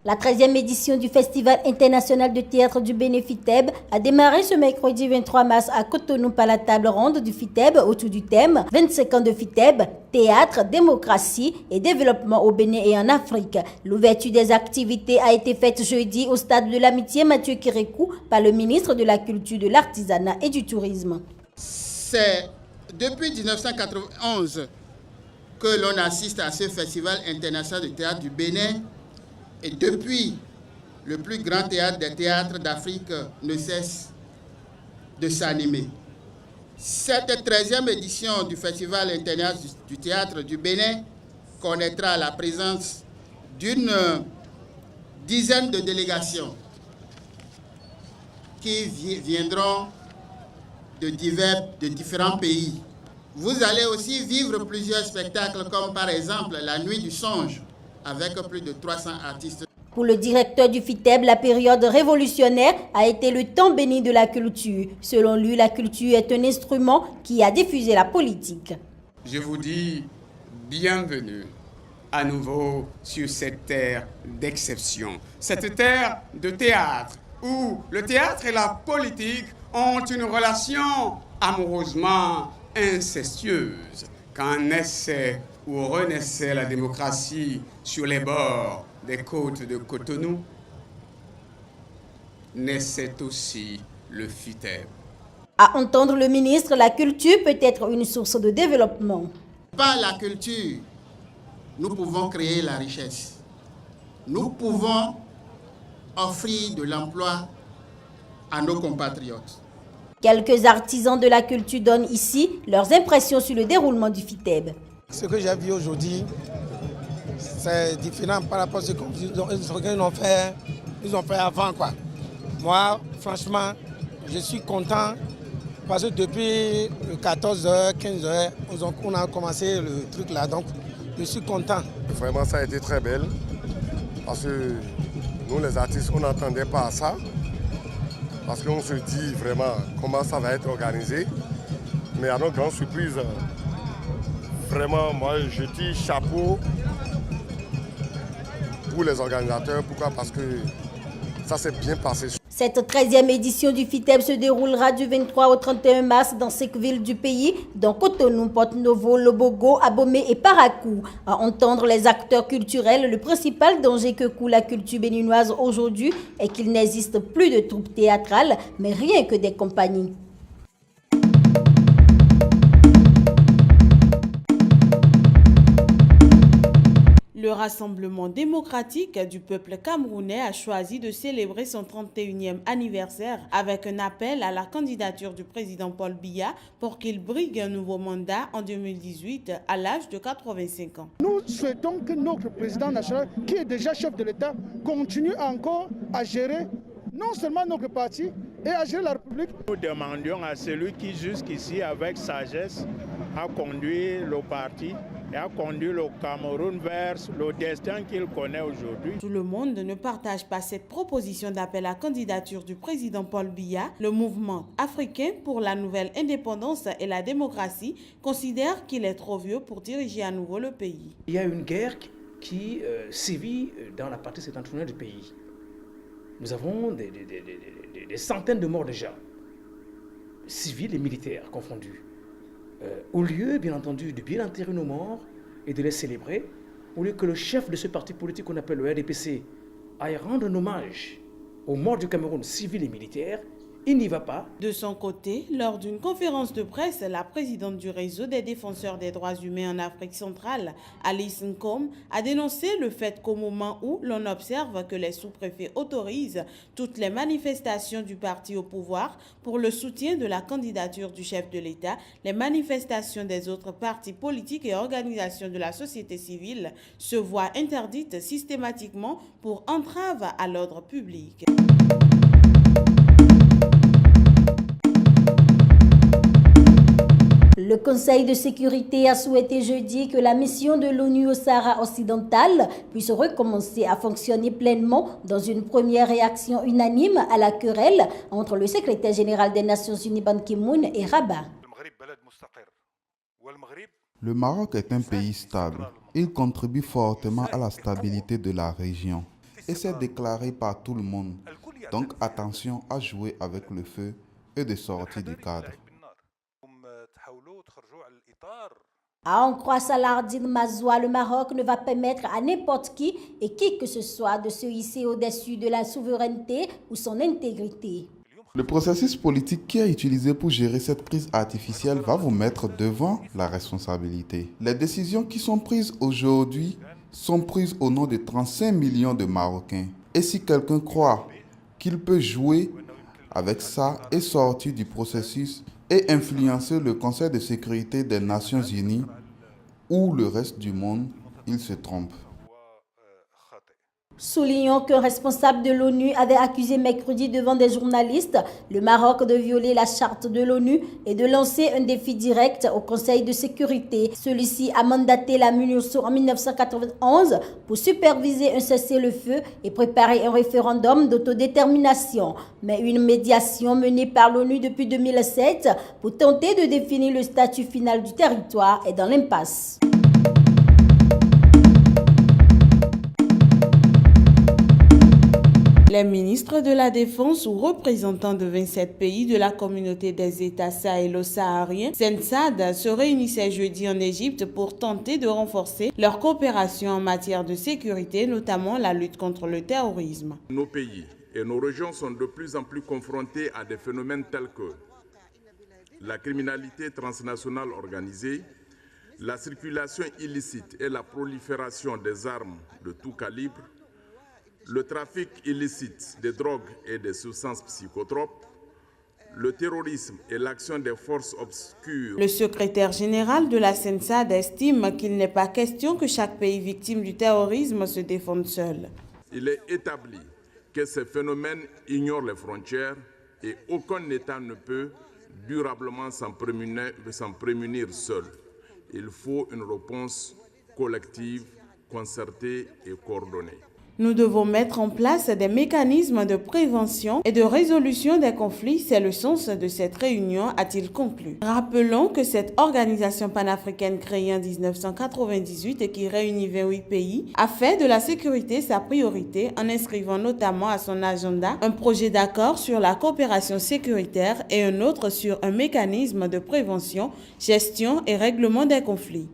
La 13e édition du Festival international de théâtre du Bénin FITEB a démarré ce mercredi 23 mars à Cotonou par la table ronde du FITEB autour du thème 25 ans de FITEB, théâtre, démocratie et développement au Bénin et en Afrique. L'ouverture des activités a été faite jeudi au stade de l'Amitié Mathieu Kérékou par le ministre de la Culture, de l'Artisanat et du Tourisme. C'est depuis 1991 que l'on assiste à ce Festival international de théâtre du Bénin. Et depuis, le plus grand théâtre des théâtres d'Afrique ne cesse de s'animer. Cette 13e édition du Festival international du théâtre du Bénin connaîtra la présence d'une dizaine de délégations qui viendront de différents pays. Vous allez aussi vivre plusieurs spectacles comme par exemple la Nuit du Songe, avec plus de 300 artistes. Pour le directeur du FITEB, la période révolutionnaire a été le temps béni de la culture. Selon lui, la culture est un instrument qui a diffusé la politique. Je vous dis bienvenue à nouveau sur cette terre d'exception, cette terre de théâtre, où le théâtre et la politique ont une relation amoureusement incestueuse. Quand naissait où renaissait la démocratie sur les bords des côtes de Cotonou, naissait aussi le FITEB. À entendre le ministre, la culture peut être une source de développement. Par la culture, nous pouvons créer la richesse. Nous pouvons offrir de l'emploi à nos compatriotes. Quelques artisans de la culture donnent ici leurs impressions sur le déroulement du FITEB. Ce que j'ai vu aujourd'hui, c'est différent par rapport à ce qu'ils ont fait avant, quoi. Moi, franchement, je suis content parce que depuis 14h, 15h, on a commencé le truc là, donc je suis content. Vraiment, ça a été très belle parce que nous, les artistes, on n'attendait pas à ça. Parce qu'on se dit vraiment comment ça va être organisé. Mais à notre grande surprise, vraiment, moi, je dis chapeau pour les organisateurs. Pourquoi? Parce que ça s'est bien passé. Cette 13e édition du FITEB se déroulera du 23 au 31 mars dans 5 villes du pays, dont Cotonou, Porto-Novo, Lobogo, Abomey et Parakou. À entendre les acteurs culturels, le principal danger que court la culture béninoise aujourd'hui est qu'il n'existe plus de troupes théâtrales, mais rien que des compagnies. Le Rassemblement démocratique du peuple camerounais a choisi de célébrer son 31e anniversaire avec un appel à la candidature du président Paul Biya pour qu'il brigue un nouveau mandat en 2018 à l'âge de 85 ans. Nous souhaitons que notre président national, qui est déjà chef de l'État, continue encore à gérer non seulement notre parti et à gérer la République. Nous demandions à celui qui jusqu'ici avec sagesse a conduit le parti et a conduit le Cameroun vers le destin qu'il connaît aujourd'hui. Tout le monde ne partage pas cette proposition d'appel à candidature du président Paul Biya. Le mouvement africain pour la nouvelle indépendance et la démocratie considère qu'il est trop vieux pour diriger à nouveau le pays. Il y a une guerre qui sévit dans la partie septentrionale du pays. Nous avons des centaines de morts déjà, civils et militaires confondus. Au lieu, bien entendu, de bien enterrer nos morts et de les célébrer, au lieu que le chef de ce parti politique qu'on appelle le RDPC aille rendre un hommage aux morts du Cameroun, civils et militaires, il n'y va pas. De son côté, lors d'une conférence de presse, la présidente du réseau des défenseurs des droits humains en Afrique centrale, Alice Nkom, a dénoncé le fait qu'au moment où l'on observe que les sous-préfets autorisent toutes les manifestations du parti au pouvoir pour le soutien de la candidature du chef de l'État, les manifestations des autres partis politiques et organisations de la société civile se voient interdites systématiquement pour entrave à l'ordre public. Le Conseil de sécurité a souhaité jeudi que la mission de l'ONU au Sahara occidental puisse recommencer à fonctionner pleinement dans une première réaction unanime à la querelle entre le secrétaire général des Nations Unies Ban Ki-moon et Rabat. Le Maroc est un pays stable. Il contribue fortement à la stabilité de la région. et c'est déclaré par tout le monde. Donc attention à jouer avec le feu et de sortir du cadre. À en croire Salardine Mazoua, le Maroc ne va permettre à n'importe qui et qui que ce soit de se hisser au-dessus de la souveraineté ou son intégrité. Le processus politique qui est utilisé pour gérer cette crise artificielle va vous mettre devant la responsabilité. Les décisions qui sont prises aujourd'hui sont prises au nom de 35 millions de Marocains. Et si quelqu'un croit qu'il peut jouer avec ça et sortir du processus et influencer le Conseil de sécurité des Nations Unies ou le reste du monde, il se trompe. Soulignons qu'un responsable de l'ONU avait accusé mercredi devant des journalistes le Maroc de violer la charte de l'ONU et de lancer un défi direct au Conseil de sécurité. Celui-ci a mandaté la MINURSO en 1991 pour superviser un cessez-le-feu et préparer un référendum d'autodétermination. Mais une médiation menée par l'ONU depuis 2007 pour tenter de définir le statut final du territoire est dans l'impasse. Les ministres de la Défense ou représentants de 27 pays de la communauté des États sahélo-sahariens, CENSAD, se réunissaient jeudi en Égypte pour tenter de renforcer leur coopération en matière de sécurité, notamment la lutte contre le terrorisme. Nos pays et nos régions sont de plus en plus confrontés à des phénomènes tels que la criminalité transnationale organisée, la circulation illicite et la prolifération des armes de tout calibre, le trafic illicite des drogues et des substances psychotropes, le terrorisme et l'action des forces obscures. Le secrétaire général de la CENSAD estime qu'il n'est pas question que chaque pays victime du terrorisme se défende seul. Il est établi que ces phénomènes ignorent les frontières et aucun État ne peut durablement s'en prémunir seul. Il faut une réponse collective, concertée et coordonnée. Nous devons mettre en place des mécanismes de prévention et de résolution des conflits. C'est le sens de cette réunion, a-t-il conclu. Rappelons que cette organisation panafricaine créée en 1998 et qui réunit 28 pays a fait de la sécurité sa priorité en inscrivant notamment à son agenda un projet d'accord sur la coopération sécuritaire et un autre sur un mécanisme de prévention, gestion et règlement des conflits.